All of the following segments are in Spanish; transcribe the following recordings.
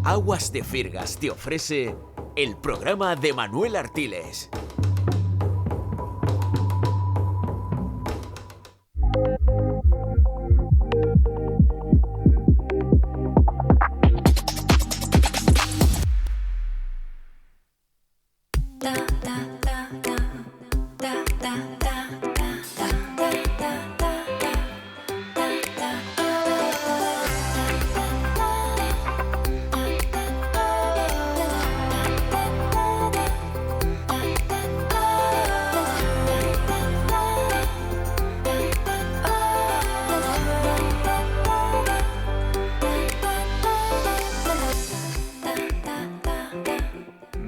Aguas de Firgas te ofrece el programa de Manuel Artiles.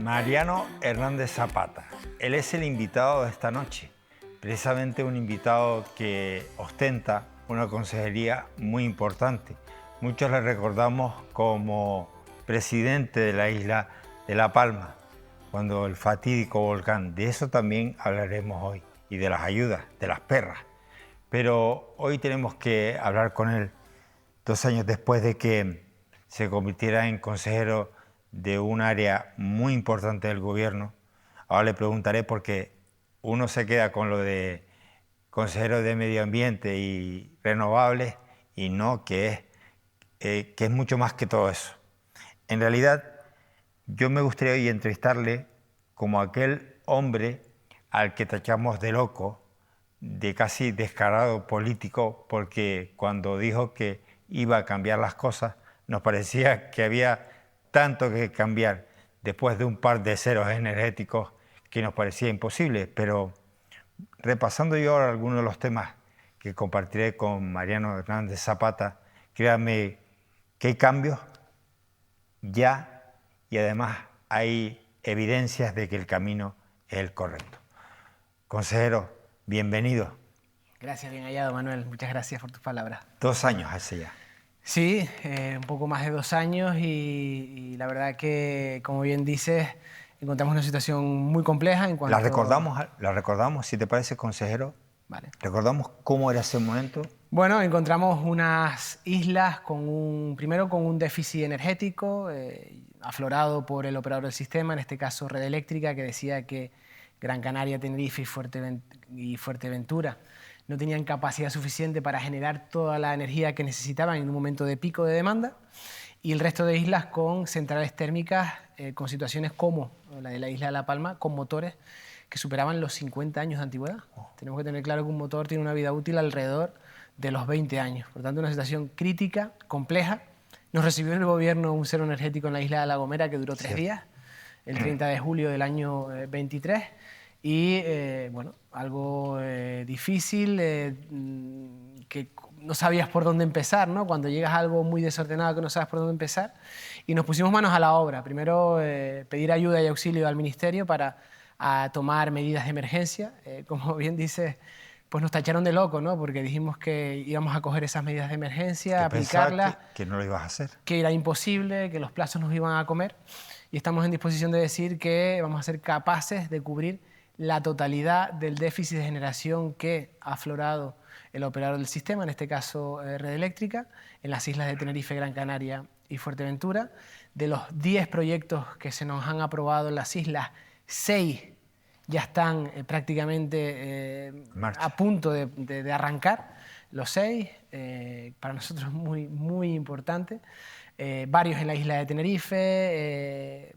Mariano Hernández Zapata. Él es el invitado de esta noche, precisamente un invitado que ostenta una consejería muy importante. Muchos le recordamos como presidente de la isla de La Palma, cuando el fatídico volcán. De eso también hablaremos hoy, y de las ayudas, de las perras. Pero hoy tenemos que hablar con él 2 años después de que se convirtiera en consejero de un área muy importante del gobierno. Ahora le preguntaré porque uno se queda con lo de consejero de Medio Ambiente y Renovables y no, que es mucho más que todo eso. En realidad, yo me gustaría hoy entrevistarle como aquel hombre al que tachamos de loco, de casi descarado político, porque cuando dijo que iba a cambiar las cosas, nos parecía que había tanto que cambiar después de un par de ceros energéticos que nos parecía imposible. Pero repasando yo ahora algunos de los temas que compartiré con Mariano Hernández Zapata, créanme que hay cambios ya y además hay evidencias de que el camino es el correcto. Consejero, bienvenido. Gracias, bien hallado, Manuel. Muchas gracias por tus palabras. 2 años hace ya. Sí, un poco más de 2 años y la verdad que, como bien dices, encontramos una situación muy compleja en cuanto... La recordamos, si te parece, consejero. Vale. ¿Recordamos cómo era ese momento? Bueno, encontramos unas islas primero con un déficit energético aflorado por el operador del sistema, en este caso Red Eléctrica, que decía que Gran Canaria, Tenerife y Fuerteventura no tenían capacidad suficiente para generar toda la energía que necesitaban en un momento de pico de demanda, y el resto de islas con centrales térmicas con situaciones como la de la isla de La Palma, con motores que superaban los 50 años de antigüedad. Tenemos que tener claro que un motor tiene una vida útil alrededor de los 20 años. Por tanto, una situación crítica, compleja. Nos recibió el gobierno un cero energético en la isla de La Gomera que duró 3 días, el 30 de julio del año 23. Y bueno, algo difícil, que no sabías por dónde empezar, ¿no? Cuando llegas a algo muy desordenado que no sabes por dónde empezar. Y nos pusimos manos a la obra. Primero, pedir ayuda y auxilio al Ministerio para tomar medidas de emergencia. Como bien dices, pues nos tacharon de loco, ¿no? Porque dijimos que íbamos a coger esas medidas de emergencia, aplicarlas. Que no lo ibas a hacer. Que era imposible, que los plazos nos iban a comer. Y estamos en disposición de decir que vamos a ser capaces de cubrir la totalidad del déficit de generación que ha aflorado el operador del sistema, en este caso Red Eléctrica, en las islas de Tenerife, Gran Canaria y Fuerteventura. De los 10 proyectos que se nos han aprobado en las islas, 6 ya están prácticamente a punto de arrancar. Los 6, para nosotros muy, muy importante. Varios en la isla de Tenerife.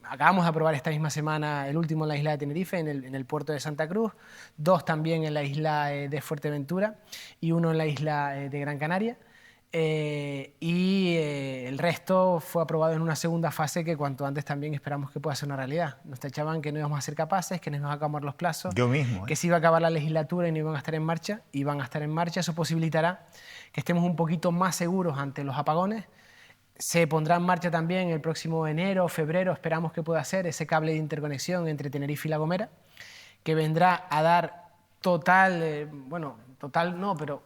Acabamos de aprobar esta misma semana el último en la isla de Tenerife, en el puerto de Santa Cruz. 2 también en la isla de Fuerteventura y 1 en la isla de Gran Canaria. El resto fue aprobado en una segunda fase que cuanto antes también esperamos que pueda ser una realidad. Nos tachaban que no íbamos a ser capaces, que nos iban a acabar los plazos. Yo mismo. Que se iba a acabar la legislatura y no iban a estar en marcha. Iban a estar en marcha. Eso posibilitará que estemos un poquito más seguros ante los apagones. Se pondrá en marcha también el próximo enero o febrero, esperamos que pueda ser ese cable de interconexión entre Tenerife y La Gomera, que vendrá a dar total, total no, pero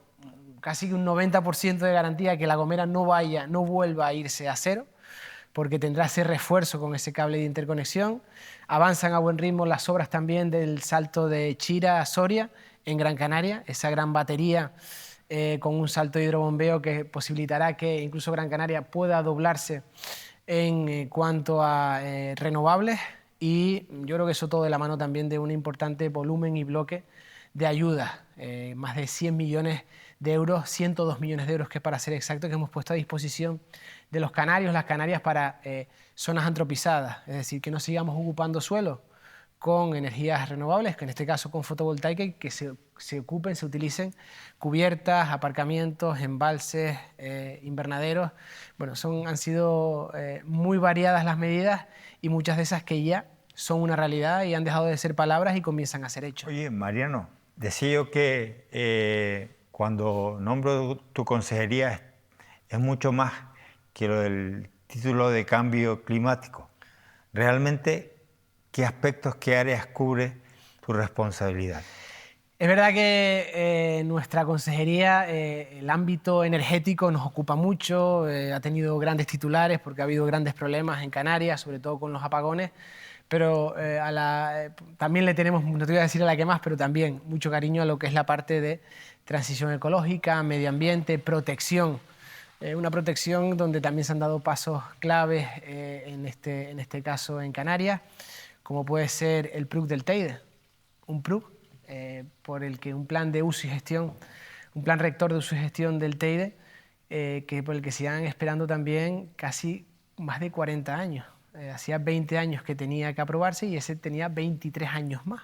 casi un 90% de garantía que La Gomera no vuelva a irse a cero, porque tendrá ese refuerzo con ese cable de interconexión. Avanzan a buen ritmo las obras también del salto de Chira a Soria, en Gran Canaria, esa gran batería con un salto de hidrobombeo que posibilitará que incluso Gran Canaria pueda doblarse en cuanto a renovables, y yo creo que eso todo de la mano también de un importante volumen y bloque de ayudas, más de 100 millones de euros, 102 millones de euros, que para ser exacto, que hemos puesto a disposición de los canarios, las Canarias, para zonas antropizadas, es decir, que no sigamos ocupando suelo con energías renovables, que en este caso con fotovoltaica, y que se ocupen, se utilicen cubiertas, aparcamientos, embalses, invernaderos. Bueno, han sido muy variadas las medidas, y muchas de esas que ya son una realidad y han dejado de ser palabras y comienzan a ser hechos. Oye, Mariano, decía yo que cuando nombro tu consejería es mucho más que lo del título de cambio climático. Realmente, ¿qué aspectos, qué áreas cubre tu responsabilidad? Es verdad que nuestra consejería, el ámbito energético nos ocupa mucho, ha tenido grandes titulares porque ha habido grandes problemas en Canarias, sobre todo con los apagones, pero también le tenemos, no te voy a decir a la que más, pero también mucho cariño a lo que es la parte de transición ecológica, medio ambiente, protección. Una protección donde también se han dado pasos claves en este caso en Canarias, como puede ser el PRUC del Teide, un PRUC por el que un plan de uso y gestión, un plan rector de uso y gestión del Teide, por el que se iban esperando también casi más de 40 años. Hacía 20 años que tenía que aprobarse y ese tenía 23 años más.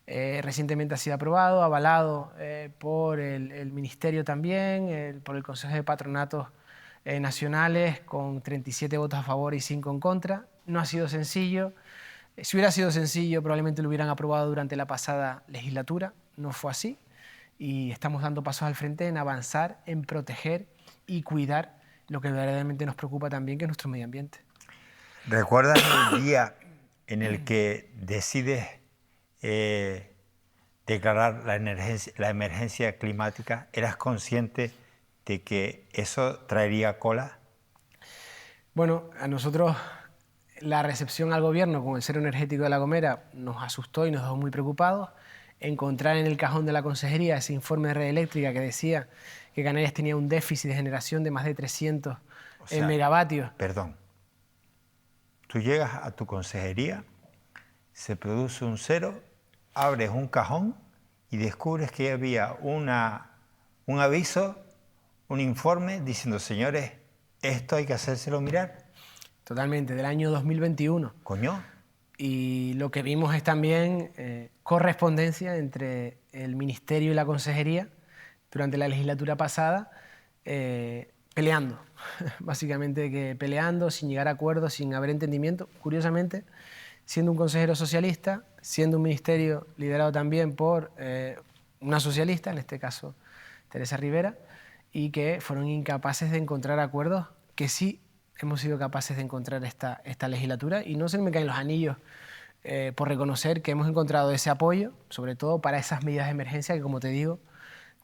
Recientemente ha sido aprobado, avalado por el Ministerio también, por el Consejo de Patronatos Nacionales, con 37 votos a favor y 5 en contra. No ha sido sencillo. Si hubiera sido sencillo, probablemente lo hubieran aprobado durante la pasada legislatura. No fue así. Y estamos dando pasos al frente en avanzar, en proteger y cuidar lo que verdaderamente nos preocupa también, que es nuestro medio ambiente. ¿Recuerdas el día en el que decides declarar la emergencia climática? ¿Eras consciente de que eso traería cola? Bueno, a nosotros la recepción al gobierno con el cero energético de La Gomera nos asustó y nos dejó muy preocupados. Encontrar en el cajón de la consejería ese informe de Red Eléctrica que decía que Canarias tenía un déficit de generación de más de 300 megavatios. Perdón. Tú llegas a tu consejería, se produce un cero, abres un cajón y descubres que había un aviso, un informe diciendo, señores, esto hay que hacérselo mirar. Totalmente, del año 2021. Coño. Y lo que vimos es también correspondencia entre el Ministerio y la Consejería durante la legislatura pasada, peleando, básicamente peleando, sin llegar a acuerdos, sin haber entendimiento. Curiosamente, siendo un consejero socialista, siendo un ministerio liderado también por una socialista, en este caso Teresa Rivera, y que fueron incapaces de encontrar acuerdos que sí hemos sido capaces de encontrar esta legislatura, y no se me caen los anillos por reconocer que hemos encontrado ese apoyo, sobre todo para esas medidas de emergencia que, como te digo,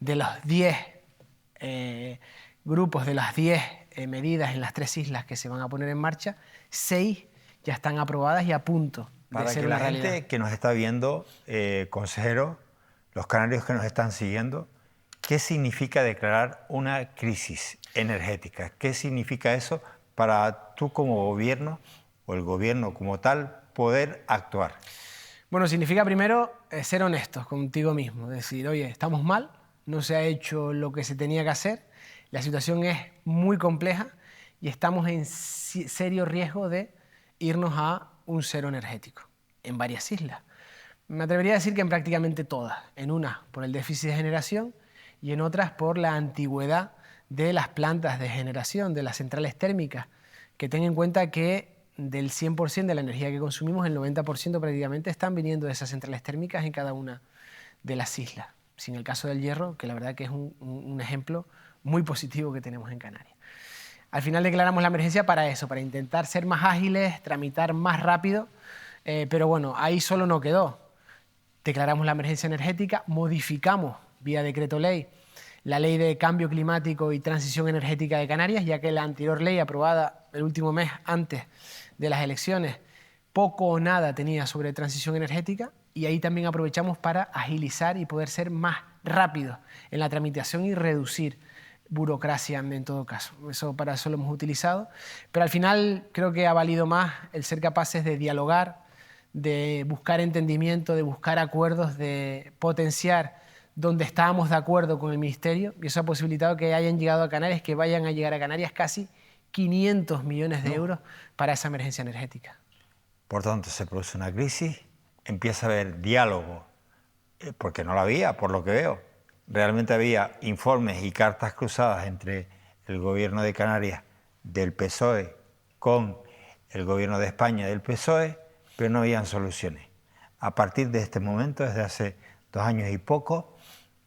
de los 10 grupos, de las 10 medidas en las 3 islas que se van a poner en marcha, 6 ya están aprobadas y a punto de ser una realidad. Para que la gente que nos está viendo, consejero, los canarios que nos están siguiendo, ¿qué significa declarar una crisis energética? ¿Qué significa eso para tú como gobierno o el gobierno como tal poder actuar? Bueno, significa primero ser honestos contigo mismo, decir, oye, estamos mal, no se ha hecho lo que se tenía que hacer, la situación es muy compleja y estamos en serio riesgo de irnos a un cero energético en varias islas. Me atrevería a decir que en prácticamente todas, en unas por el déficit de generación y en otras por la antigüedad de las plantas de generación, de las centrales térmicas, que ten en cuenta que del 100% de la energía que consumimos, el 90% prácticamente están viniendo de esas centrales térmicas en cada una de las islas, sin el caso del Hierro, que la verdad que es un ejemplo muy positivo que tenemos en Canarias. Al final declaramos la emergencia para eso, para intentar ser más ágiles, tramitar más rápido, pero bueno, ahí solo no quedó. Declaramos la emergencia energética, modificamos vía decreto ley la Ley de Cambio Climático y Transición Energética de Canarias, ya que la anterior ley aprobada el último mes antes de las elecciones poco o nada tenía sobre transición energética, y ahí también aprovechamos para agilizar y poder ser más rápidos en la tramitación y reducir burocracia en todo caso. Para eso lo hemos utilizado. Pero al final creo que ha valido más el ser capaces de dialogar, de buscar entendimiento, de buscar acuerdos, de potenciar donde estábamos de acuerdo con el Ministerio, y eso ha posibilitado que hayan llegado a Canarias, que vayan a llegar a Canarias casi 500 millones de euros para esa emergencia energética. Por tanto, se produce una crisis, empieza a haber diálogo, porque no la había, por lo que veo. Realmente había informes y cartas cruzadas entre el gobierno de Canarias del PSOE con el gobierno de España del PSOE, pero no habían soluciones. A partir de este momento, desde hace 2 años y poco,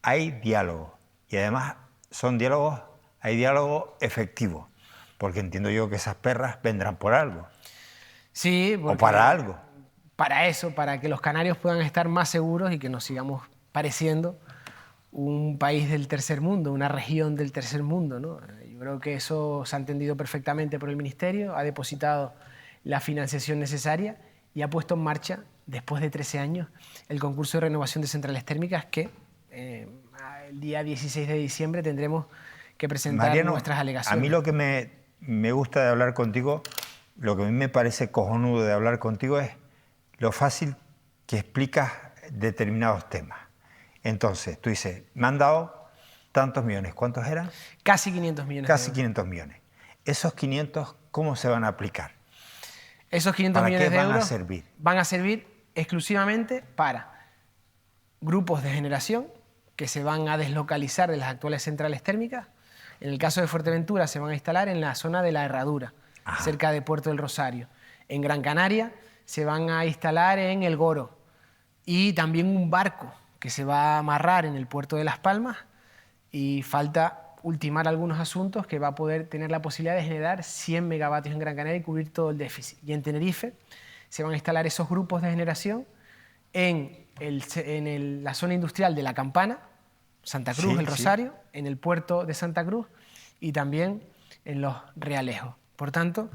hay diálogo. Y además hay diálogo efectivo, porque entiendo yo que esas perras vendrán por algo. Sí, o para algo. Para eso, para que los canarios puedan estar más seguros y que nos sigamos pareciendo un país del tercer mundo, una región del tercer mundo, ¿no? Yo creo que eso se ha entendido perfectamente por el Ministerio, ha depositado la financiación necesaria y ha puesto en marcha, después de 13 años, el concurso de renovación de centrales térmicas que el día 16 de diciembre tendremos que presentar Mariano, nuestras alegaciones. A mí lo que me gusta de hablar contigo, lo que a mí me parece cojonudo de hablar contigo es lo fácil que explicas determinados temas. Entonces, tú dices, me han dado tantos millones. ¿Cuántos eran? Casi 500 millones. Casi 500 millones. ¿Esos 500 cómo se van a aplicar? Esos 500 millones de euros van a servir? Van a servir exclusivamente para grupos de generación que se van a deslocalizar de las actuales centrales térmicas. En el caso de Fuerteventura se van a instalar en la zona de la Herradura, cerca de Puerto del Rosario. En Gran Canaria se van a instalar en El Goro, y también un barco que se va a amarrar en el puerto de Las Palmas, y falta ultimar algunos asuntos que va a poder tener la posibilidad de generar 100 megavatios en Gran Canaria y cubrir todo el déficit. Y en Tenerife se van a instalar esos grupos de generación en la zona industrial de La Campana, Santa Cruz, sí, El Rosario, sí, en el puerto de Santa Cruz y también en Los Realejos. Por tanto,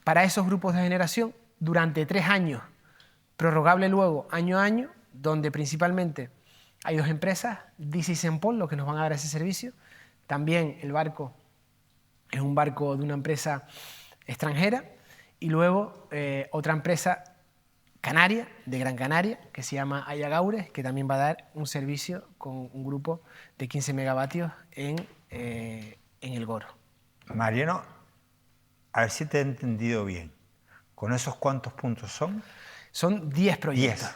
para esos grupos de generación, durante 3 años, prorrogable luego año a año, donde principalmente hay 2 empresas, DC y Sempol, los que nos van a dar ese servicio. También el barco es un barco de una empresa extranjera, y luego otra empresa canaria, de Gran Canaria, que se llama Ayagaures, que también va a dar un servicio con un grupo de 15 megavatios en El Goro. Mariano, a ver si te he entendido bien. ¿Con esos cuántos puntos son? Son 10 proyectos.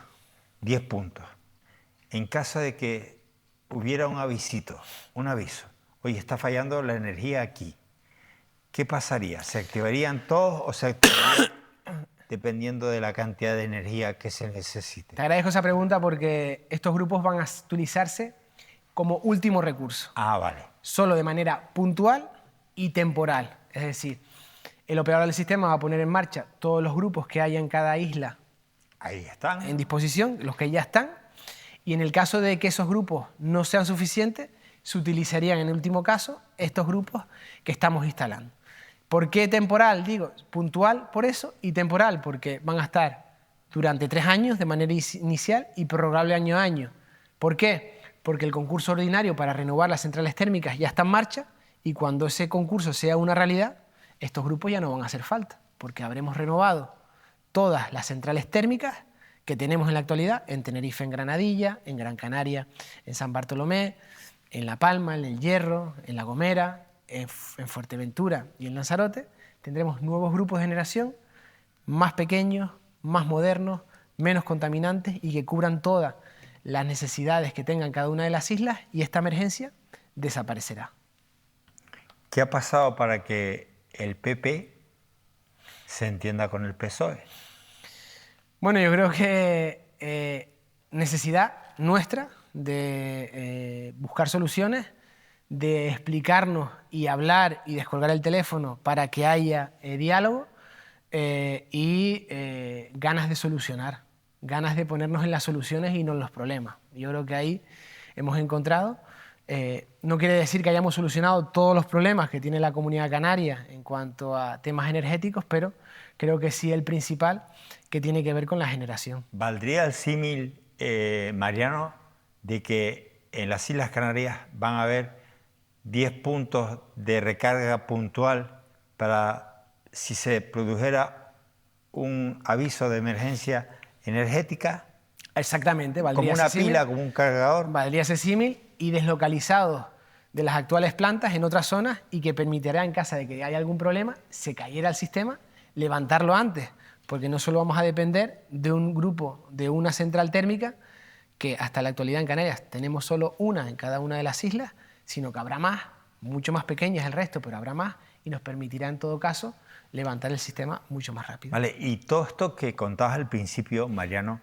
10 puntos. En caso de que hubiera un aviso, oye, está fallando la energía aquí, ¿qué pasaría? ¿Se activarían todos o se activarían dependiendo de la cantidad de energía que se necesite? Te agradezco esa pregunta porque estos grupos van a utilizarse como último recurso. Ah, vale. Solo de manera puntual y temporal. Es decir, el operador del sistema va a poner en marcha todos los grupos que haya en cada isla. Ahí están. En disposición, los que ya están. Y en el caso de que esos grupos no sean suficientes, se utilizarían en el último caso estos grupos que estamos instalando. ¿Por qué temporal? Digo, puntual por eso, y temporal porque van a estar durante 3 años de manera inicial y prorrogable año a año. ¿Por qué? Porque el concurso ordinario para renovar las centrales térmicas ya está en marcha, y cuando ese concurso sea una realidad, estos grupos ya no van a hacer falta, porque habremos renovado todas las centrales térmicas que tenemos en la actualidad en Tenerife, en Granadilla, en Gran Canaria, en San Bartolomé, en La Palma, en El Hierro, en La Gomera, en Fuerteventura y en Lanzarote. Tendremos nuevos grupos de generación más pequeños, más modernos, menos contaminantes y que cubran todas las necesidades que tengan cada una de las islas, y esta emergencia desaparecerá. ¿Qué ha pasado para que el PP se entienda con el PSOE? Bueno, yo creo que necesidad nuestra de buscar soluciones, de explicarnos y hablar y descolgar el teléfono para que haya diálogo y ganas de solucionar, ganas de ponernos en las soluciones y no en los problemas. Yo creo que ahí hemos encontrado. No quiere decir que hayamos solucionado todos los problemas que tiene la Comunidad Canaria en cuanto a temas energéticos, pero creo que sí el principal, que tiene que ver con la generación. ¿Valdría el símil, Mariano, de que en las Islas Canarias van a haber 10 puntos de recarga puntual para si se produjera un aviso de emergencia energética. Exactamente, Como valdría una ese símil. pila, como un cargador. Valdría ese símil y deslocalizados de las actuales plantas en otras zonas y que permitirá, en caso de que haya algún problema, se cayera el sistema, levantarlo antes, porque no solo vamos a depender de un grupo, de una central térmica, que hasta la actualidad en Canarias tenemos solo una en cada una de las islas, sino que habrá más, mucho más pequeñas el resto, pero habrá más y nos permitirá en todo caso levantar el sistema mucho más rápido. Vale, y todo esto que contabas al principio, Mariano,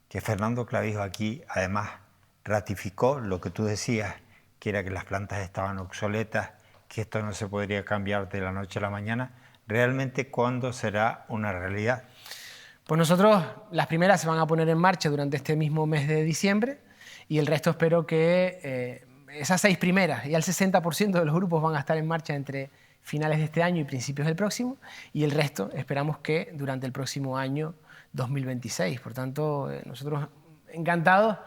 que Fernando Clavijo aquí además ratificó lo que tú decías, que era que las plantas estaban obsoletas, que esto no se podría cambiar de la noche a la mañana. ¿Realmente cuándo será una realidad? Pues nosotros, las primeras se van a poner en marcha durante este mismo mes de diciembre y el resto espero que esas 6 primeras, y el 60% de los grupos van a estar en marcha entre finales de este año y principios del próximo, y el resto esperamos que durante el próximo año 2026. Por tanto, nosotros encantados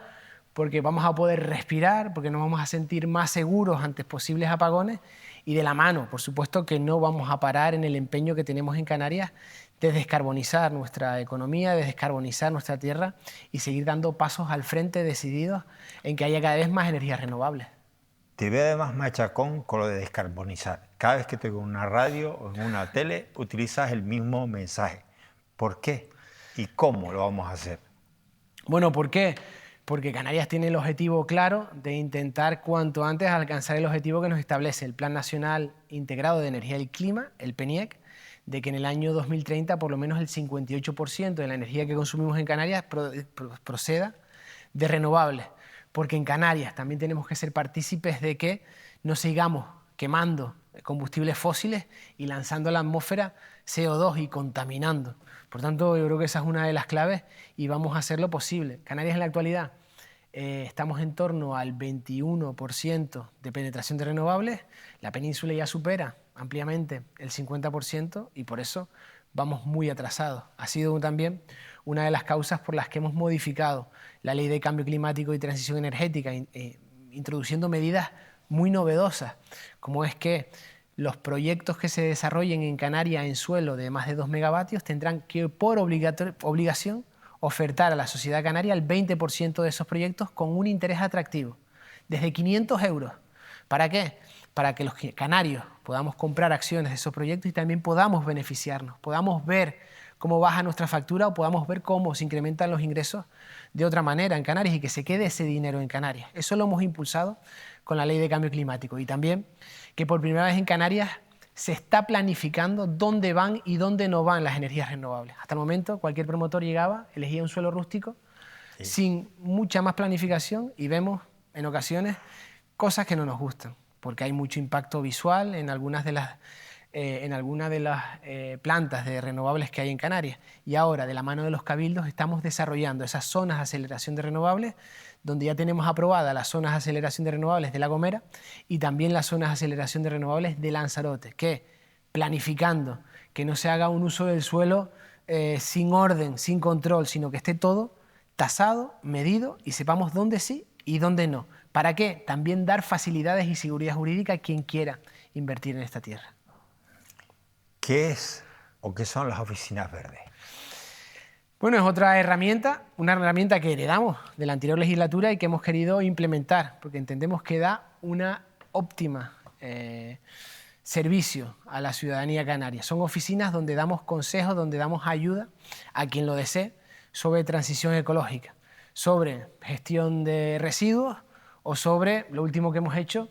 porque vamos a poder respirar, porque nos vamos a sentir más seguros ante posibles apagones y de la mano, por supuesto, que no vamos a parar en el empeño que tenemos en Canarias de descarbonizar nuestra economía, de descarbonizar nuestra tierra y seguir dando pasos al frente decididos en que haya cada vez más energías renovables. Te veo además machacón con lo de descarbonizar. Cada vez que te veo en una radio o en una tele, utilizas el mismo mensaje. ¿Por qué? ¿Y cómo lo vamos a hacer? Bueno, ¿por qué? Porque Canarias tiene el objetivo claro de intentar cuanto antes alcanzar el objetivo que nos establece el Plan Nacional Integrado de Energía y Clima, el PNIEC, de que en el año 2030 por lo menos el 58% de la energía que consumimos en Canarias proceda de renovables. Porque en Canarias también tenemos que ser partícipes de que no sigamos quemando combustibles fósiles y lanzando a la atmósfera CO2 y contaminando. Por tanto, yo creo que esa es una de las claves y vamos a hacer lo posible. Canarias en la actualidad estamos en torno al 21% de penetración de renovables. La península ya supera ampliamente el 50% y por eso vamos muy atrasados. Ha sido también una de las causas por las que hemos modificado la Ley de Cambio Climático y Transición Energética, introduciendo medidas muy novedosas, como es que los proyectos que se desarrollen en Canarias en suelo de más de 2 megavatios tendrán que, por obligación, ofertar a la sociedad canaria el 20% de esos proyectos con un interés atractivo, desde 500 euros. ¿Para qué? Para que los canarios podamos comprar acciones de esos proyectos y también podamos beneficiarnos, podamos ver cómo baja nuestra factura o podamos ver cómo se incrementan los ingresos de otra manera en Canarias y que se quede ese dinero en Canarias. Eso lo hemos impulsado con la Ley de Cambio Climático y también que por primera vez en Canarias se está planificando dónde van y dónde no van las energías renovables. Hasta el momento cualquier promotor llegaba, elegía un suelo rústico sin mucha más planificación y vemos en ocasiones cosas que no nos gustan porque hay mucho impacto visual en algunas de las plantas de renovables que hay en Canarias. Y ahora, de la mano de los cabildos, estamos desarrollando esas zonas de aceleración de renovables, donde ya tenemos aprobadas las zonas de aceleración de renovables de La Gomera y también las zonas de aceleración de renovables de Lanzarote, que planificando que no se haga un uso del suelo sin orden, sin control, sino que esté todo tasado, medido y sepamos dónde sí y dónde no. ¿Para qué? También dar facilidades y seguridad jurídica a quien quiera invertir en esta tierra. ¿Qué es o qué son las oficinas verdes? Bueno, es otra herramienta, una herramienta que heredamos de la anterior legislatura y que hemos querido implementar, porque entendemos que da una óptima servicio a la ciudadanía canaria. Son oficinas donde damos consejos, donde damos ayuda a quien lo desee sobre transición ecológica, sobre gestión de residuos o sobre, lo último que hemos hecho,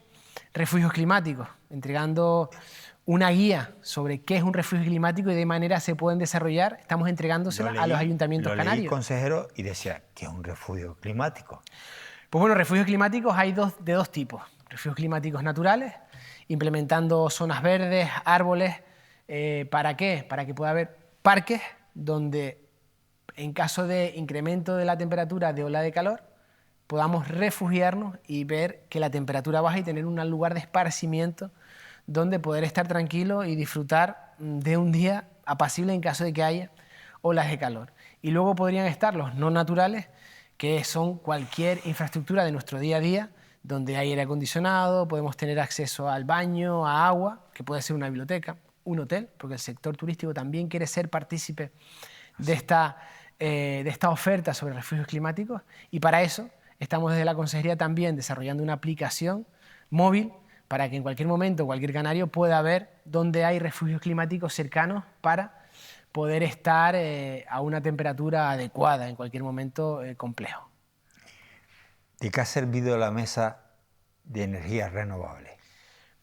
refugios climáticos, entregando una guía sobre qué es un refugio climático y de qué manera se pueden desarrollar. Estamos entregándosela a los ayuntamientos canarios. Lo leí, consejero, y decía, ¿qué es un refugio climático? Pues bueno, refugios climáticos hay de dos tipos. Refugios climáticos naturales, implementando zonas verdes, árboles. ¿Para qué? Para que pueda haber parques donde, en caso de incremento de la temperatura de ola de calor, podamos refugiarnos y ver que la temperatura baja y tener un lugar de esparcimiento donde poder estar tranquilo y disfrutar de un día apacible en caso de que haya olas de calor. Y luego podrían estar los no naturales, que son cualquier infraestructura de nuestro día a día, donde hay aire acondicionado, podemos tener acceso al baño, a agua, que puede ser una biblioteca, un hotel, porque el sector turístico también quiere ser partícipe de esta oferta sobre refugios climáticos, y para eso estamos desde la Consejería también desarrollando una aplicación móvil para que en cualquier momento cualquier canario pueda ver dónde hay refugios climáticos cercanos para poder estar a una temperatura adecuada en cualquier momento complejo. ¿De qué ha servido la mesa de energías renovables?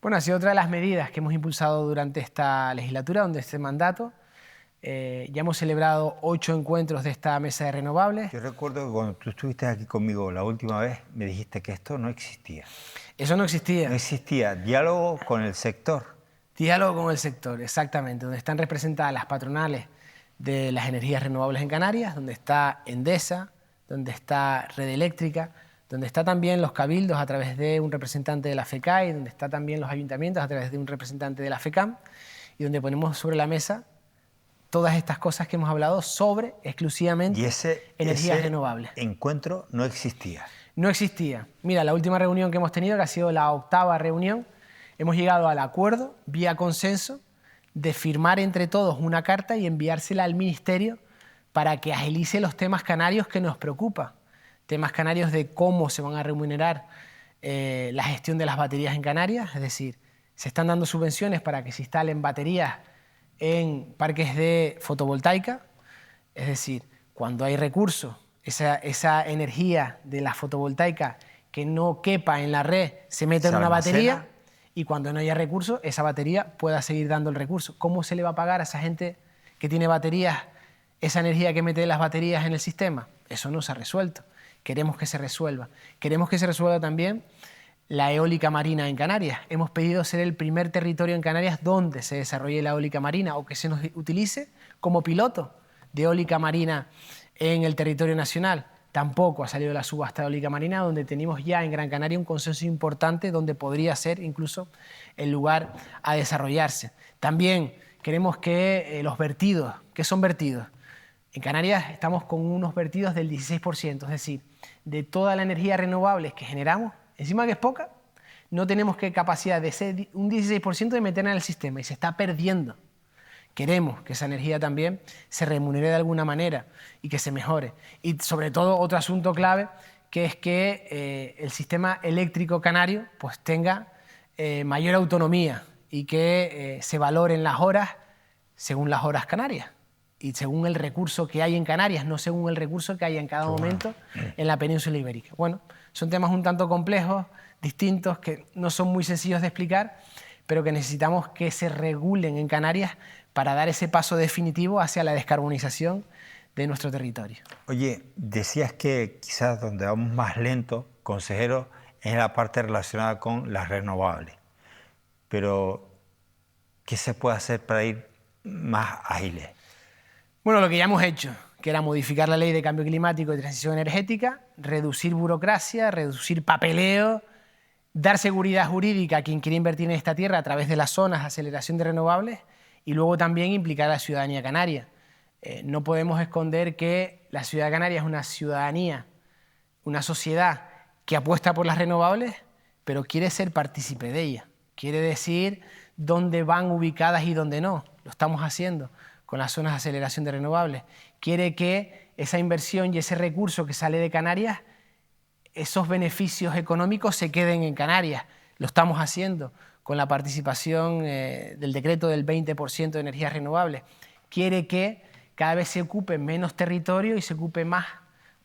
Bueno, ha sido otra de las medidas que hemos impulsado durante esta legislatura, durante este mandato. Ya hemos celebrado 8 encuentros de esta mesa de renovables. Yo recuerdo que cuando tú estuviste aquí conmigo la última vez, me dijiste que esto no existía. Eso no existía. No existía diálogo con el sector. Diálogo con el sector, exactamente, donde están representadas las patronales de las energías renovables en Canarias, donde está Endesa, donde está Red Eléctrica, donde está también los cabildos a través de un representante de la FECAI, donde está también los ayuntamientos a través de un representante de la FECAM, y donde ponemos sobre la mesa todas estas cosas que hemos hablado sobre exclusivamente energías renovables. Encuentro no existía. No existía. Mira, la última reunión que hemos tenido, que ha sido la 8ª reunión, hemos llegado al acuerdo, vía consenso, de firmar entre todos una carta y enviársela al Ministerio para que agilice los temas canarios que nos preocupan. Temas canarios de cómo se van a remunerar la gestión de las baterías en Canarias, es decir, se están dando subvenciones para que se instalen baterías en parques de fotovoltaica, es decir, cuando hay recursos, esa energía de la fotovoltaica que no quepa en la red se mete en una batería, y cuando no haya recursos, esa batería pueda seguir dando el recurso. ¿Cómo se le va a pagar a esa gente que tiene baterías esa energía que mete las baterías en el sistema? Eso no se ha resuelto. Queremos que se resuelva. Queremos que se resuelva también la eólica marina en Canarias. Hemos pedido ser el primer territorio en Canarias donde se desarrolle la eólica marina o que se nos utilice como piloto de eólica marina en el territorio nacional. Tampoco ha salido la subasta de eólica marina, donde tenemos ya en Gran Canaria un consenso importante donde podría ser incluso el lugar a desarrollarse. También queremos que los vertidos, ¿qué son vertidos? En Canarias estamos con unos vertidos del 16%, es decir, de toda la energía renovable que generamos, encima que es poca, no tenemos capacidad de ser un 16% de meterla en el sistema y se está perdiendo. Queremos que esa energía también se remunere de alguna manera y que se mejore. Y sobre todo otro asunto clave, que es que el sistema eléctrico canario pues tenga mayor autonomía y que se valoren las horas según las horas canarias y según el recurso que hay en Canarias, no según el recurso que haya en cada momento en la península ibérica. Bueno, son temas un tanto complejos, distintos, que no son muy sencillos de explicar, pero que necesitamos que se regulen en Canarias para dar ese paso definitivo hacia la descarbonización de nuestro territorio. Oye, decías que quizás donde vamos más lento, consejero, es en la parte relacionada con las renovables. Pero, ¿qué se puede hacer para ir más ágiles? Bueno, lo que ya hemos hecho, que era modificar la Ley de Cambio Climático y Transición Energética, reducir burocracia, reducir papeleo, dar seguridad jurídica a quien quiere invertir en esta tierra a través de las zonas de aceleración de renovables, y luego también implicar a la ciudadanía canaria. No podemos esconder que la ciudad canaria es una ciudadanía, una sociedad que apuesta por las renovables, pero quiere ser partícipe de ellas. Quiere decir dónde van ubicadas y dónde no. Lo estamos haciendo con las zonas de aceleración de renovables. Quiere que esa inversión y ese recurso que sale de Canarias, esos beneficios económicos se queden en Canarias. Lo estamos haciendo con la participación del decreto del 20% de energías renovables. Quiere que cada vez se ocupe menos territorio y se ocupe más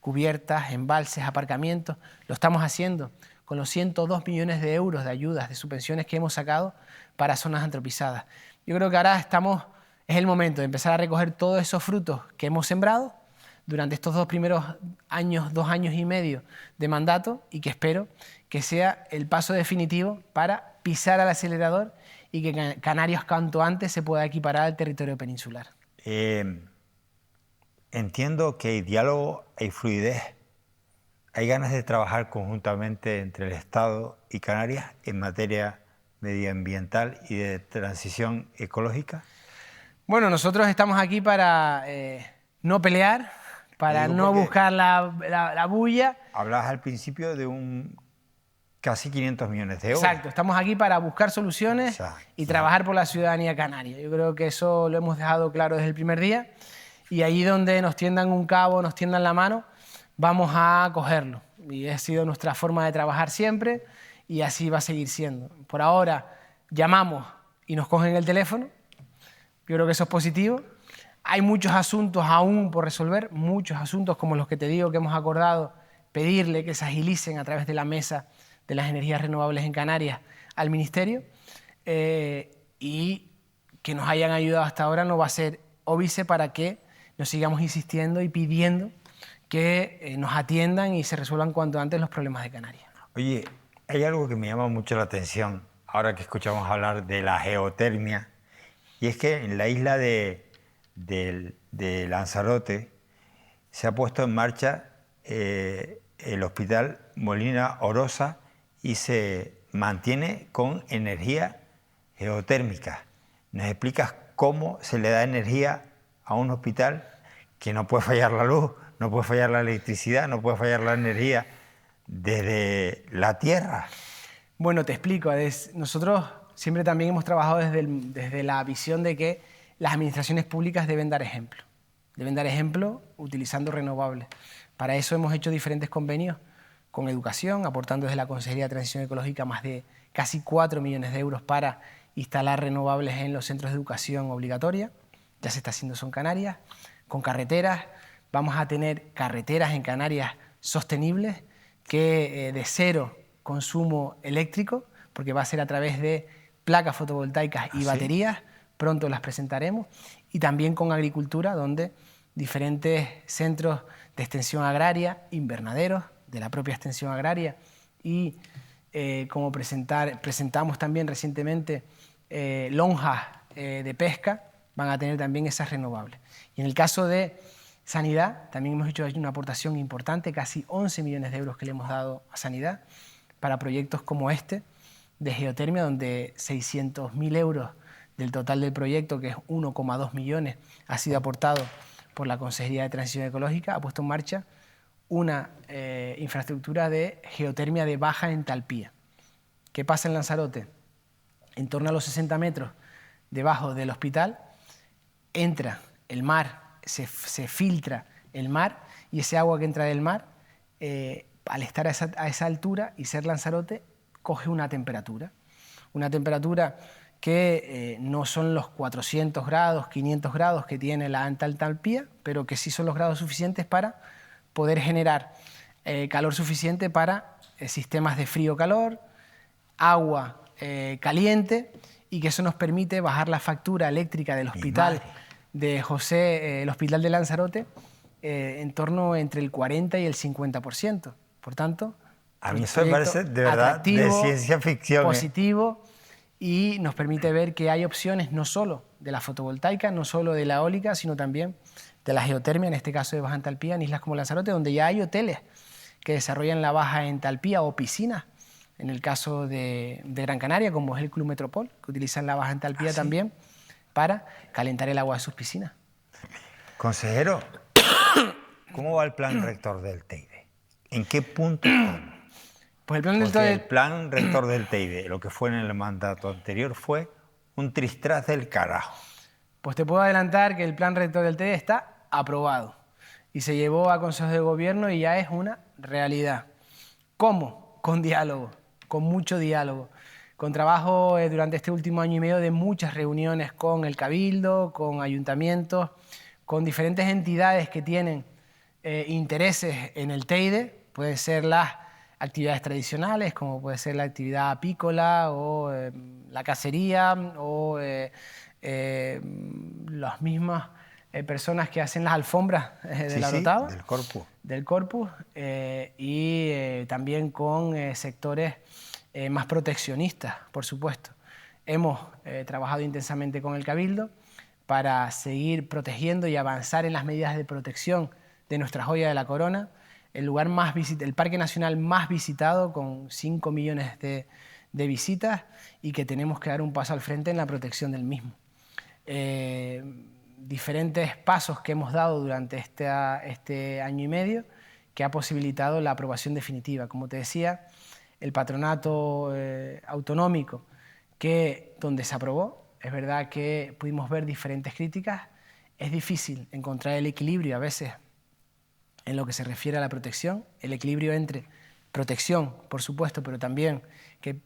cubiertas, embalses, aparcamientos. Lo estamos haciendo con los 102 millones de euros de ayudas, de subvenciones que hemos sacado para zonas antropizadas. Yo creo que ahora es el momento de empezar a recoger todos esos frutos que hemos sembrado durante estos 2 primeros años, 2 años y medio de mandato, y que espero que sea el paso definitivo para pisar al acelerador y que Canarias cuanto antes se pueda equiparar al territorio peninsular. Entiendo que hay diálogo, hay fluidez, hay ganas de trabajar conjuntamente entre el Estado y Canarias en materia medioambiental y de transición ecológica. Bueno, nosotros estamos aquí para no pelear, para no buscar la bulla. Hablabas al principio de un casi 500 millones de euros. Exacto, estamos aquí para buscar soluciones y trabajar por la ciudadanía canaria. Yo creo que eso lo hemos dejado claro desde el primer día y allí donde nos tiendan un cabo, nos tiendan la mano, vamos a cogerlo. Y ha sido nuestra forma de trabajar siempre y así va a seguir siendo. Por ahora llamamos y nos cogen el teléfono. Yo creo que eso es positivo. Hay muchos asuntos aún por resolver, muchos asuntos como los que te digo que hemos acordado, pedirle que se agilicen a través de la mesa de las energías renovables en Canarias al Ministerio y que nos hayan ayudado hasta ahora no va a ser óbice para que nos sigamos insistiendo y pidiendo que nos atiendan y se resuelvan cuanto antes los problemas de Canarias. Oye, hay algo que me llama mucho la atención ahora que escuchamos hablar de la geotermia y es que en la isla de Lanzarote se ha puesto en marcha el Hospital Molina Orosa y se mantiene con energía geotérmica. ¿Nos explicas cómo se le da energía a un hospital que no puede fallar la luz, no puede fallar la electricidad, no puede fallar la energía desde la tierra? Bueno, te explico. Nosotros siempre también hemos trabajado desde la visión de que las administraciones públicas deben dar ejemplo. Deben dar ejemplo utilizando renovables. Para eso hemos hecho diferentes convenios con educación, aportando desde la Consejería de Transición Ecológica más de casi 4 millones de euros para instalar renovables en los centros de educación obligatoria. Ya se está haciendo eso en Canarias. Con carreteras, vamos a tener carreteras en Canarias sostenibles que de cero consumo eléctrico, porque va a ser a través de placas fotovoltaicas y baterías. Pronto las presentaremos. Y también con agricultura, donde diferentes centros de extensión agraria, invernaderos de la propia extensión agraria y como presentamos también recientemente lonjas de pesca, van a tener también esas renovables. Y en el caso de sanidad, también hemos hecho una aportación importante, casi 11 millones de euros que le hemos dado a sanidad para proyectos como este de geotermia, donde 600.000 euros del total del proyecto, que es 1,2 millones, ha sido aportado por la Consejería de Transición Ecológica, ha puesto en marcha una infraestructura de geotermia de baja entalpía. ¿Qué pasa en Lanzarote? En torno a los 60 metros debajo del hospital entra el mar, se filtra el mar y ese agua que entra del mar, al estar a esa altura y ser Lanzarote, coge una temperatura que no son los 400 grados, 500 grados que tiene la alta entalpía, pero que sí son los grados suficientes para poder generar calor suficiente para sistemas de frío-calor, agua caliente, y que eso nos permite bajar la factura eléctrica del hospital de José, el hospital de Lanzarote, en torno entre el 40 y el 50%. Por tanto, a mí eso me parece de verdad de ciencia ficción. Positivo, y nos permite ver que hay opciones no solo de la fotovoltaica, no solo de la eólica, sino también de la geotermia, en este caso de baja entalpía, en islas como Lanzarote, donde ya hay hoteles que desarrollan la baja entalpía o piscinas, en el caso de Gran Canaria, como es el Club Metropol, que utilizan la baja entalpía también para calentar el agua de sus piscinas. Consejero, ¿cómo va el plan rector del Teide? ¿En qué punto estamos? Pues el plan rector del Teide, lo que fue en el mandato anterior, fue un tristraz del carajo. Pues te puedo adelantar que el plan rector del Teide está aprobado y se llevó a consejos de gobierno y ya es una realidad. ¿Cómo? Con diálogo, con mucho diálogo, con trabajo durante este último año y medio de muchas reuniones con el Cabildo, con ayuntamientos, con diferentes entidades que tienen intereses en el Teide. Pueden ser las actividades tradicionales, como puede ser la actividad apícola o la cacería o las mismas personas que hacen las alfombras de la Orotava, del Corpus, y también con sectores más proteccionistas, por supuesto. Hemos trabajado intensamente con el Cabildo para seguir protegiendo y avanzar en las medidas de protección de nuestra joya de la corona, el parque nacional más visitado, con 5 millones de visitas, y que tenemos que dar un paso al frente en la protección del mismo. Diferentes pasos que hemos dado durante este año y medio que ha posibilitado la aprobación definitiva. Como te decía, el patronato autonómico, donde se aprobó. Es verdad que pudimos ver diferentes críticas. Es difícil encontrar el equilibrio a veces en lo que se refiere a la protección, el equilibrio entre protección, por supuesto, pero también que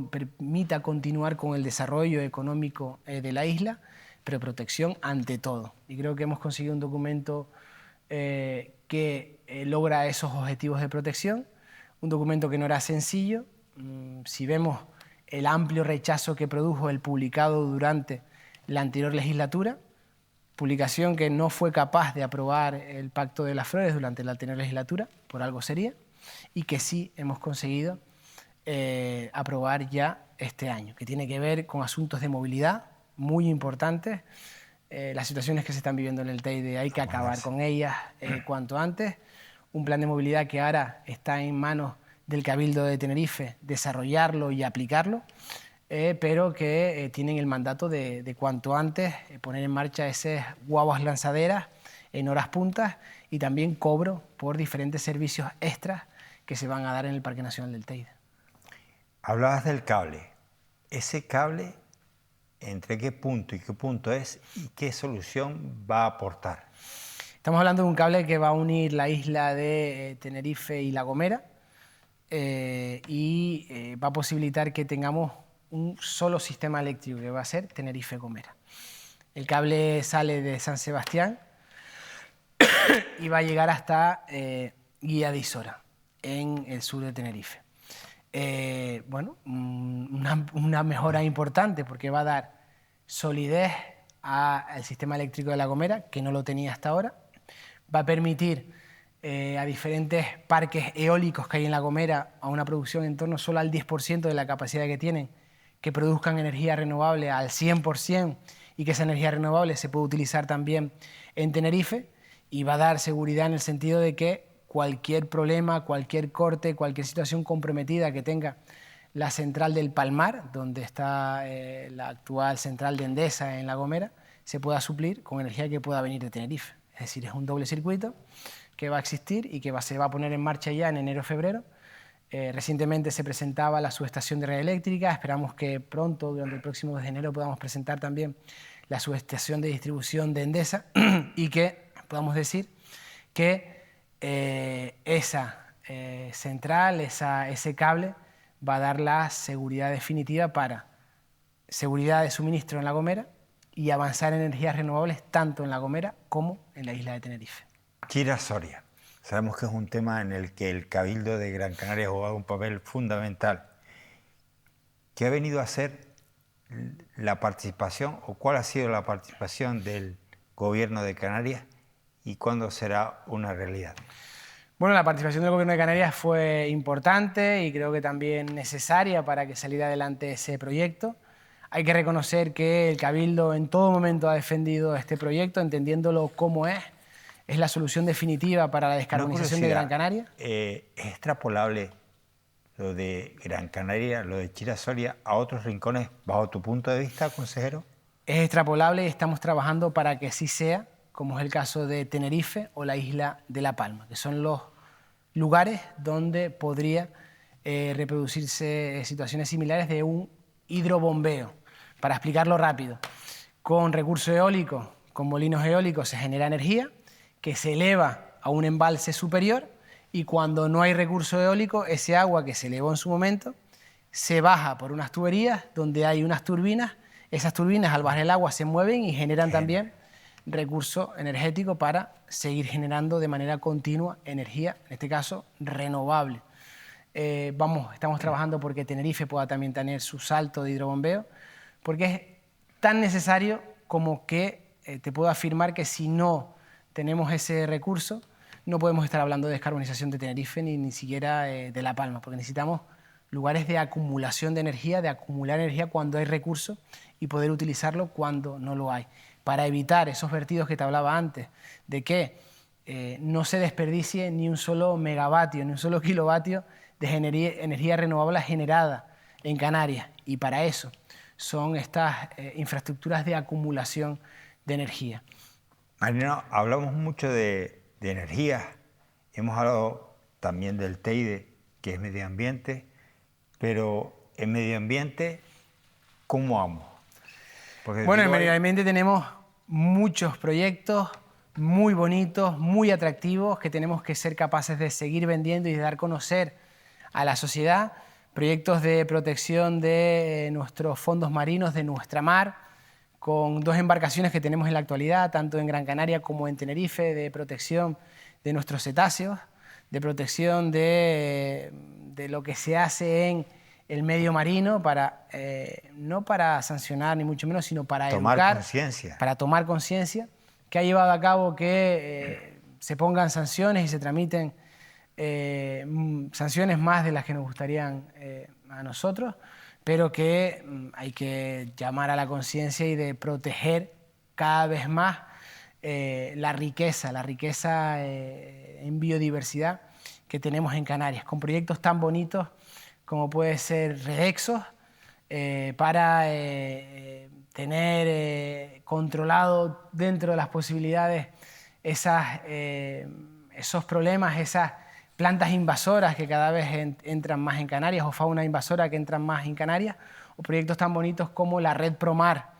permita continuar con el desarrollo económico de la isla, pero protección ante todo. Y creo que hemos conseguido un documento que logra esos objetivos de protección, un documento que no era sencillo. Si vemos el amplio rechazo que produjo el publicado durante la anterior legislatura, publicación que no fue capaz de aprobar el Pacto de las Flores durante la anterior legislatura, por algo sería, y que sí hemos conseguido aprobar ya este año, que tiene que ver con asuntos de movilidad muy importantes. Las situaciones que se están viviendo en el Teide hay que acabar con ellas cuanto antes. Un plan de movilidad que ahora está en manos del Cabildo de Tenerife desarrollarlo y aplicarlo, pero que tienen el mandato de cuanto antes poner en marcha esas guaguas lanzaderas en horas puntas y también cobro por diferentes servicios extras que se van a dar en el Parque Nacional del Teide. Hablabas del cable. Ese cable, ¿entre qué punto y qué punto es y qué solución va a aportar? Estamos hablando de un cable que va a unir la isla de Tenerife y La Gomera y va a posibilitar que tengamos un solo sistema eléctrico que va a ser Tenerife-Gomera. El cable sale de San Sebastián y va a llegar hasta Guía de Isora, en el sur de Tenerife. Bueno, una mejora importante porque va a dar solidez al sistema eléctrico de La Gomera, que no lo tenía hasta ahora. Va a permitir a diferentes parques eólicos que hay en La Gomera a una producción en torno solo al 10% de la capacidad que tienen, que produzcan energía renovable al 100% y que esa energía renovable se puede utilizar también en Tenerife, y va a dar seguridad en el sentido de que cualquier problema, cualquier corte, cualquier situación comprometida que tenga la central del Palmar, donde está la actual central de Endesa en La Gomera, se pueda suplir con energía que pueda venir de Tenerife. Es decir, es un doble circuito que va a existir y que se va a poner en marcha ya en enero o febrero. Recientemente se presentaba la subestación de red eléctrica, esperamos que pronto, durante el próximo mes de enero, podamos presentar también la subestación de distribución de Endesa y que podamos decir que esa central, ese cable, va a dar la seguridad definitiva para seguridad de suministro en La Gomera y avanzar en energías renovables tanto en La Gomera como en la isla de Tenerife. Chira Soria. Sabemos que es un tema en el que el Cabildo de Gran Canaria ha jugado un papel fundamental. ¿Qué ha venido a ser la participación o cuál ha sido la participación del Gobierno de Canarias y cuándo será una realidad? Bueno, la participación del Gobierno de Canarias fue importante y creo que también necesaria para que saliera adelante ese proyecto. Hay que reconocer que el Cabildo en todo momento ha defendido este proyecto, entendiéndolo como es la solución definitiva para la descarbonización de Gran Canaria. ¿Es extrapolable lo de Gran Canaria, lo de Chira Soria, a otros rincones, bajo tu punto de vista, consejero? Es extrapolable y estamos trabajando para que sí sea, como es el caso de Tenerife o la isla de La Palma, que son los lugares donde podría reproducirse situaciones similares de un hidrobombeo. Para explicarlo rápido, con recursos eólicos, con molinos eólicos se genera energía que se eleva a un embalse superior y cuando no hay recurso eólico, ese agua que se elevó en su momento se baja por unas tuberías donde hay unas turbinas. Esas turbinas al bajar el agua se mueven y generan también recurso energético para seguir generando de manera continua energía, en este caso renovable. Estamos trabajando porque Tenerife pueda también tener su salto de hidrobombeo, porque es tan necesario como que te puedo afirmar que si no tenemos ese recurso, no podemos estar hablando de descarbonización de Tenerife ni siquiera de La Palma, porque necesitamos lugares de acumulación de energía, de acumular energía cuando hay recursos y poder utilizarlo cuando no lo hay, para evitar esos vertidos que te hablaba antes, de que no se desperdicie ni un solo megavatio, ni un solo kilovatio de energía renovable generada en Canarias. Y para eso son estas infraestructuras de acumulación de energía. Mariano, hablamos mucho de energía, hemos hablado también del Teide, que es medio ambiente, pero en medio ambiente, ¿cómo vamos? Porque Bueno, en medio ambiente tenemos muchos proyectos muy bonitos, muy atractivos, que tenemos que ser capaces de seguir vendiendo y de dar a conocer a la sociedad. Proyectos de protección de nuestros fondos marinos, de nuestra mar, con 2 embarcaciones que tenemos en la actualidad, tanto en Gran Canaria como en Tenerife, de protección de nuestros cetáceos, de protección de lo que se hace en el medio marino, para, no para sancionar ni mucho menos, sino para educar, para tomar conciencia, que ha llevado a cabo que se pongan sanciones y se tramiten sanciones más de las que nos gustarían a nosotros, pero que hay que llamar a la conciencia y de proteger cada vez más la riqueza en biodiversidad que tenemos en Canarias, con proyectos tan bonitos como puede ser Redexos, para tener controlado dentro de las posibilidades esos problemas, esas plantas invasoras que cada vez entran más en Canarias, o fauna invasora que entran más en Canarias, o proyectos tan bonitos como la Red Promar,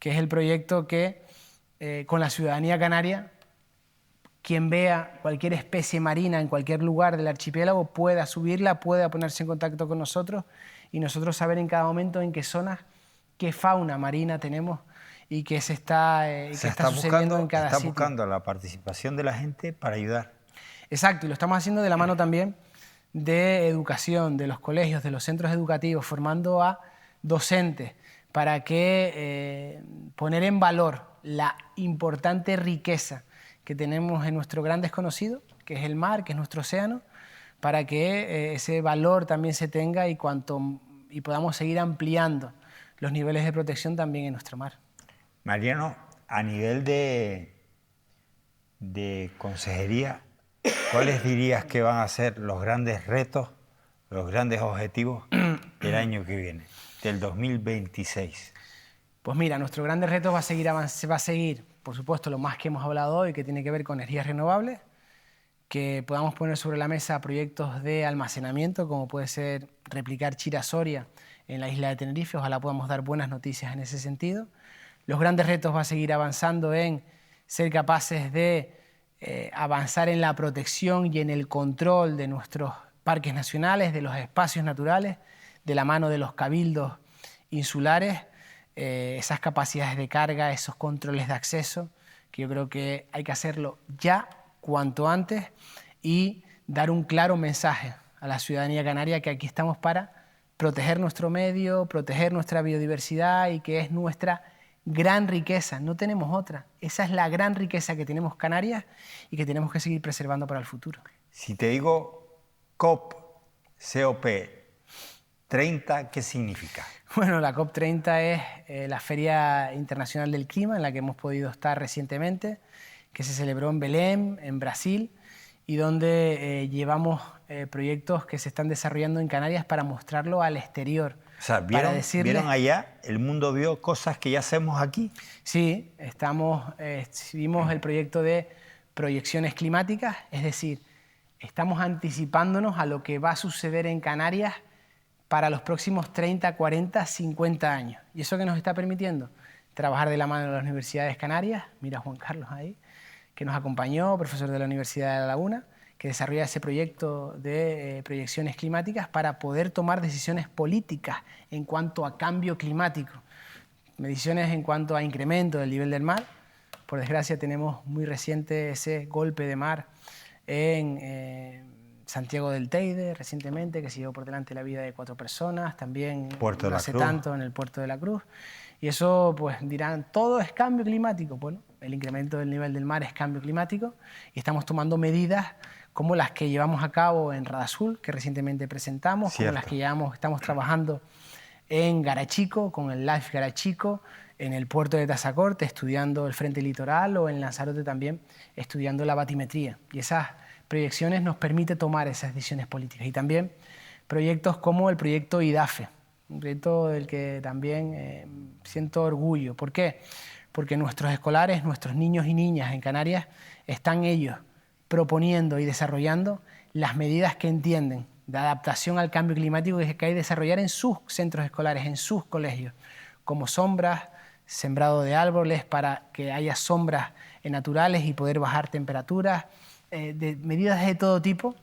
que es el proyecto que con la ciudadanía canaria, quien vea cualquier especie marina en cualquier lugar del archipiélago pueda subirla, pueda ponerse en contacto con nosotros y nosotros saber en cada momento en qué zonas, qué fauna marina tenemos y qué está sucediendo en cada sitio. Está buscando la participación de la gente para ayudar. Exacto, y lo estamos haciendo de la mano también de educación, de los colegios, de los centros educativos, formando a docentes para que poner en valor la importante riqueza que tenemos en nuestro gran desconocido, que es el mar, que es nuestro océano, para que ese valor también se tenga y podamos seguir ampliando los niveles de protección también en nuestro mar. Mariano, a nivel de consejería, ¿cuáles dirías que van a ser los grandes retos, los grandes objetivos del año que viene, del 2026? Pues mira, nuestro grande reto va a seguir, por supuesto, lo más que hemos hablado hoy, que tiene que ver con energías renovables, que podamos poner sobre la mesa proyectos de almacenamiento, como puede ser replicar Chira-Soria en la isla de Tenerife. Ojalá podamos dar buenas noticias en ese sentido. Los grandes retos va a seguir avanzando en ser capaces de avanzar en la protección y en el control de nuestros parques nacionales, de los espacios naturales, de la mano de los cabildos insulares, esas capacidades de carga, esos controles de acceso, que yo creo que hay que hacerlo ya, cuanto antes, y dar un claro mensaje a la ciudadanía canaria que aquí estamos para proteger nuestro medio, proteger nuestra biodiversidad y que es nuestra gran riqueza, no tenemos otra. Esa es la gran riqueza que tenemos Canarias y que tenemos que seguir preservando para el futuro. Si te digo COP 30, ¿qué significa? Bueno, la COP30 es la Feria Internacional del Clima en la que hemos podido estar recientemente, que se celebró en Belém, en Brasil, y donde llevamos proyectos que se están desarrollando en Canarias para mostrarlo al exterior. O sea, ¿vieron allá? ¿El mundo vio cosas que ya hacemos aquí? Sí, vimos el proyecto de proyecciones climáticas, es decir, estamos anticipándonos a lo que va a suceder en Canarias para los próximos 30, 40, 50 años. ¿Y eso qué nos está permitiendo? Trabajar de la mano de las universidades canarias, mira Juan Carlos ahí, que nos acompañó, profesor de la Universidad de La Laguna, que desarrolla ese proyecto de proyecciones climáticas para poder tomar decisiones políticas en cuanto a cambio climático, mediciones en cuanto a incremento del nivel del mar. Por desgracia tenemos muy reciente ese golpe de mar en Santiago del Teide, recientemente, que se llevó por delante la vida de 4 personas, también no hace tanto en el Puerto de la Cruz. Y eso, pues dirán, todo es cambio climático. Bueno, el incremento del nivel del mar es cambio climático y estamos tomando medidas como las que llevamos a cabo en Radazul, que recientemente presentamos, como las que estamos trabajando en Garachico, con el LIFE Garachico, en el puerto de Tazacorte, estudiando el frente litoral, o en Lanzarote también, estudiando la batimetría. Y esas proyecciones nos permiten tomar esas decisiones políticas. Y también proyectos como el proyecto IDAFE, un proyecto del que también siento orgullo. ¿Por qué? Porque nuestros escolares, nuestros niños y niñas en Canarias, están ellos proponiendo y desarrollando las medidas que entienden de adaptación al cambio climático que hay que desarrollar en sus centros escolares, en sus colegios, como sombras, sembrado de árboles para que haya sombras naturales y poder bajar temperaturas, de medidas de todo tipo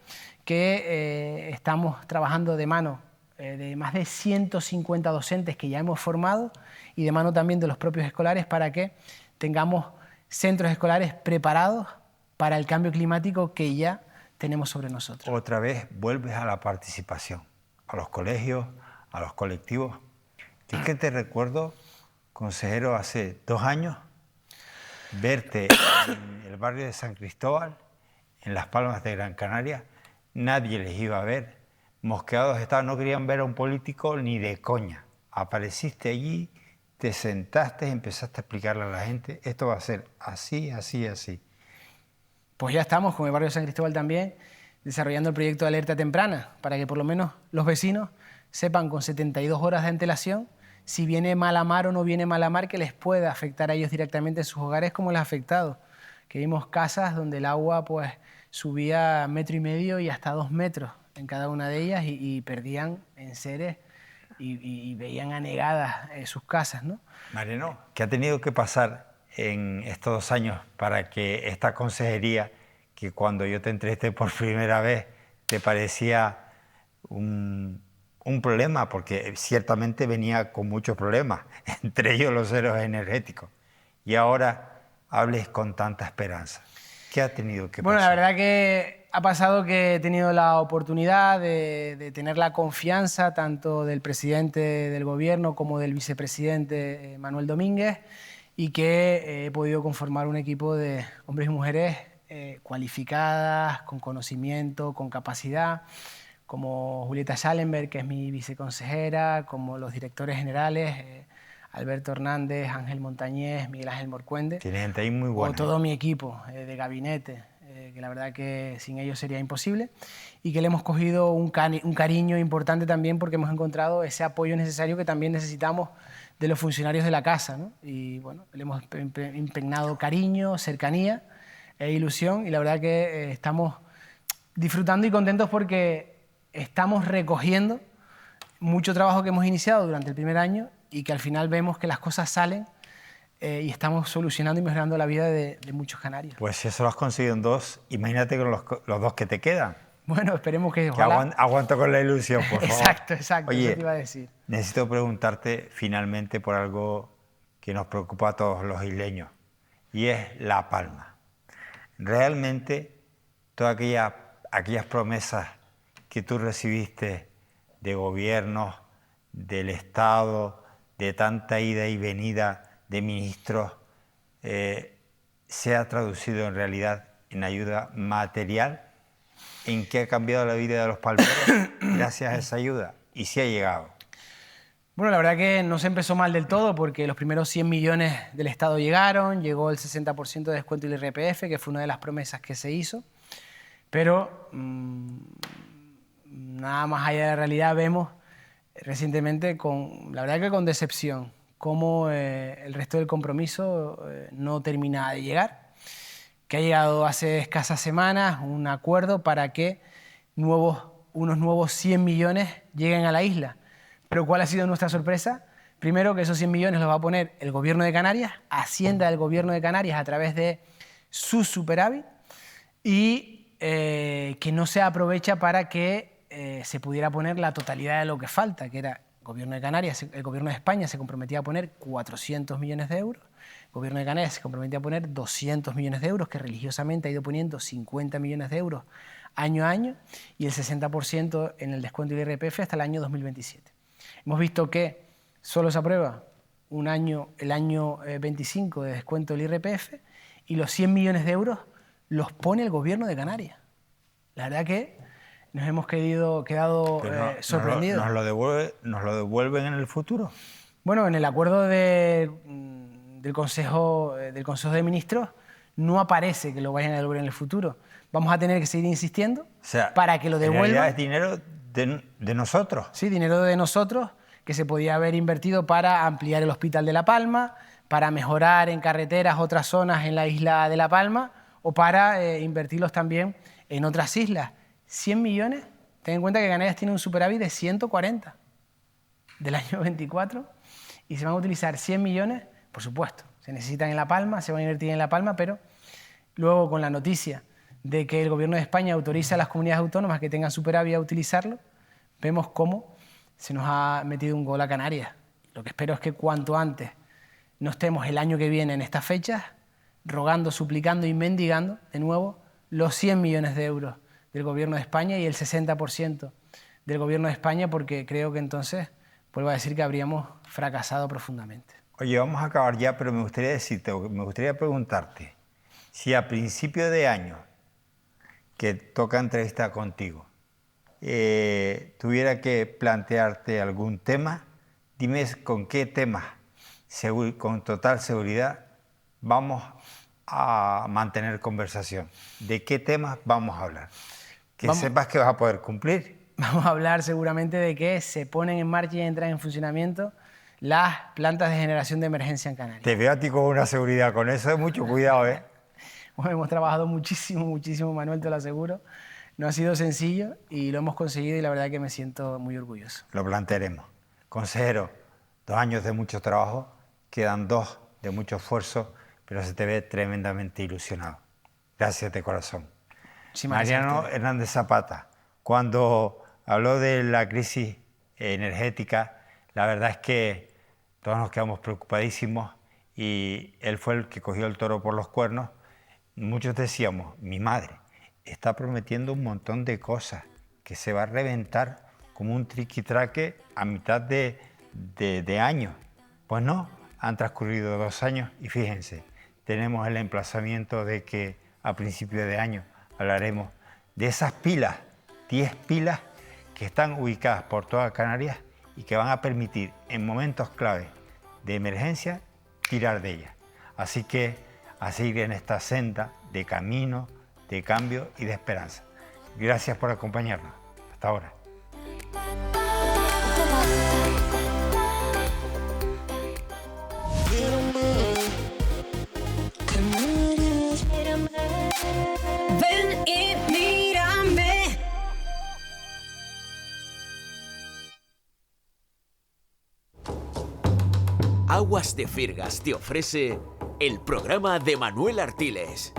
que estamos trabajando de mano de más de 150 docentes que ya hemos formado y de mano también de los propios escolares para que tengamos centros escolares preparados para el cambio climático que ya tenemos sobre nosotros. Otra vez vuelves a la participación, a los colegios, a los colectivos. Yo es que te recuerdo, consejero, hace 2 años, verte en el barrio de San Cristóbal, en Las Palmas de Gran Canaria. Nadie les iba a ver, mosqueados estaban, no querían ver a un político ni de coña. Apareciste allí, te sentaste y empezaste a explicarle a la gente, esto va a ser así, así, así. Pues ya estamos con el barrio de San Cristóbal también desarrollando el proyecto de alerta temprana para que por lo menos los vecinos sepan con 72 horas de antelación si viene mala mar o no viene mala mar que les pueda afectar a ellos directamente en sus hogares como les ha afectado. Que vimos casas donde el agua pues subía 1,5 metros y hasta 2 metros en cada una de ellas y perdían enseres y veían anegadas sus casas, ¿no? Mariano, ¿qué ha tenido que pasar en estos 2 años para que esta consejería, que cuando yo te entrevisté por primera vez te parecía un problema, porque ciertamente venía con muchos problemas, entre ellos los ceros energéticos, y ahora hables con tanta esperanza? ¿Qué ha tenido que pasar? Bueno, la verdad que ha pasado que he tenido la oportunidad de tener la confianza tanto del presidente del gobierno como del vicepresidente Manuel Domínguez, y que he podido conformar un equipo de hombres y mujeres cualificadas, con conocimiento, con capacidad, como Julieta Schallenberg, que es mi viceconsejera, como los directores generales, Alberto Hernández, Ángel Montañés, Miguel Ángel Morcuende. Tiene gente ahí muy buena. O todo mi equipo de gabinete, que la verdad que sin ellos sería imposible, y que le hemos cogido un cariño importante también porque hemos encontrado ese apoyo necesario que también necesitamos de los funcionarios de la casa, ¿no? Y bueno, le hemos impregnado cariño, cercanía e ilusión, y la verdad que estamos disfrutando y contentos porque estamos recogiendo mucho trabajo que hemos iniciado durante el primer año y que al final vemos que las cosas salen y estamos solucionando y mejorando la vida de muchos canarios. Pues si eso lo has conseguido en 2, imagínate con los 2 que te quedan. Bueno, esperemos que ojalá... Aguanto con la ilusión, por favor. Exacto, Oye, eso te iba a decir. Necesito preguntarte finalmente por algo que nos preocupa a todos los isleños, y es La Palma. Realmente, todas aquellas promesas que tú recibiste de gobiernos, del Estado, de tanta ida y venida de ministros, se ha traducido en realidad en ayuda material. ¿En qué ha cambiado la vida de los palmeros gracias a esa ayuda? ¿Y si ha llegado? Bueno, la verdad que no se empezó mal del todo porque los primeros 100 millones del Estado llegaron, llegó el 60% de descuento del IRPF, que fue una de las promesas que se hizo, pero nada más allá de la realidad vemos recientemente, la verdad que con decepción, cómo el resto del compromiso no termina de llegar, que ha llegado hace escasas semanas un acuerdo para que unos nuevos 100 millones lleguen a la isla. Pero ¿cuál ha sido nuestra sorpresa? Primero, que esos 100 millones los va a poner el Gobierno de Canarias, Hacienda del Gobierno de Canarias a través de su superávit, y que no se aprovecha para que se pudiera poner la totalidad de lo que falta, que era el Gobierno de Canarias, el Gobierno de España se comprometía a poner 400 millones de euros, el Gobierno de Canarias se comprometía a poner 200 millones de euros, que religiosamente ha ido poniendo 50 millones de euros año a año, y el 60% en el descuento del IRPF hasta el año 2027. Hemos visto que solo se aprueba el año 25 de descuento del IRPF, y los 100 millones de euros los pone el Gobierno de Canarias. La verdad que nos hemos quedado sorprendidos. ¿Nos lo devuelven en el futuro? Bueno, en el acuerdo del Consejo de Ministros no aparece que lo vayan a devolver en el futuro. Vamos a tener que seguir insistiendo para que lo devuelvan. En realidad es dinero de nosotros. Sí, dinero de nosotros que se podía haber invertido para ampliar el Hospital de La Palma, para mejorar en carreteras otras zonas en la isla de La Palma, o para invertirlos también en otras islas. 100 millones Ten en cuenta que Canarias tiene un superávit de 140 del año 24 y se van a utilizar 100 millones, por supuesto, se necesitan en La Palma, se van a invertir en La Palma, pero luego con la noticia de que el Gobierno de España autoriza a las comunidades autónomas que tengan superávit a utilizarlo, vemos cómo se nos ha metido un gol a Canarias. Lo que espero es que cuanto antes no estemos el año que viene en estas fechas rogando, suplicando y mendigando de nuevo los 100 millones de euros del Gobierno de España y el 60% del Gobierno de España, porque creo que entonces, vuelvo a decir, que habríamos fracasado profundamente. Oye, vamos a acabar ya, pero me gustaría preguntarte si a principio de año, que toca entrevista contigo, tuviera que plantearte algún tema, dime con qué temas, con total seguridad, vamos a mantener conversación. ¿De qué temas vamos a hablar? Sepas que vas a poder cumplir. Vamos a hablar seguramente de que se ponen en marcha y entran en funcionamiento las plantas de generación de emergencia en Canarias. Te veo a ti con una seguridad, con eso, mucho cuidado, ¿eh? Bueno, hemos trabajado muchísimo, Manuel, te lo aseguro. No ha sido sencillo y lo hemos conseguido y la verdad que me siento muy orgulloso. Lo plantearemos. Consejero, 2 años de mucho trabajo, quedan 2 de mucho esfuerzo, pero se te ve tremendamente ilusionado. Gracias de corazón. Mariano Hernández Zapata, cuando habló de la crisis energética, la verdad es que todos nos quedamos preocupadísimos y él fue el que cogió el toro por los cuernos. Muchos decíamos, mi madre está prometiendo un montón de cosas que se va a reventar como un triquitraque a mitad de año. Pues no, han transcurrido 2 años y fíjense, tenemos el emplazamiento de que a principios de año hablaremos de esas pilas, 10 pilas que están ubicadas por toda Canarias y que van a permitir en momentos clave de emergencia tirar de ellas. Así que a seguir en esta senda de camino, de cambio y de esperanza. Gracias por acompañarnos. Hasta ahora. Ven y mírame. Aguas de Firgas te ofrece el programa de Manuel Artiles.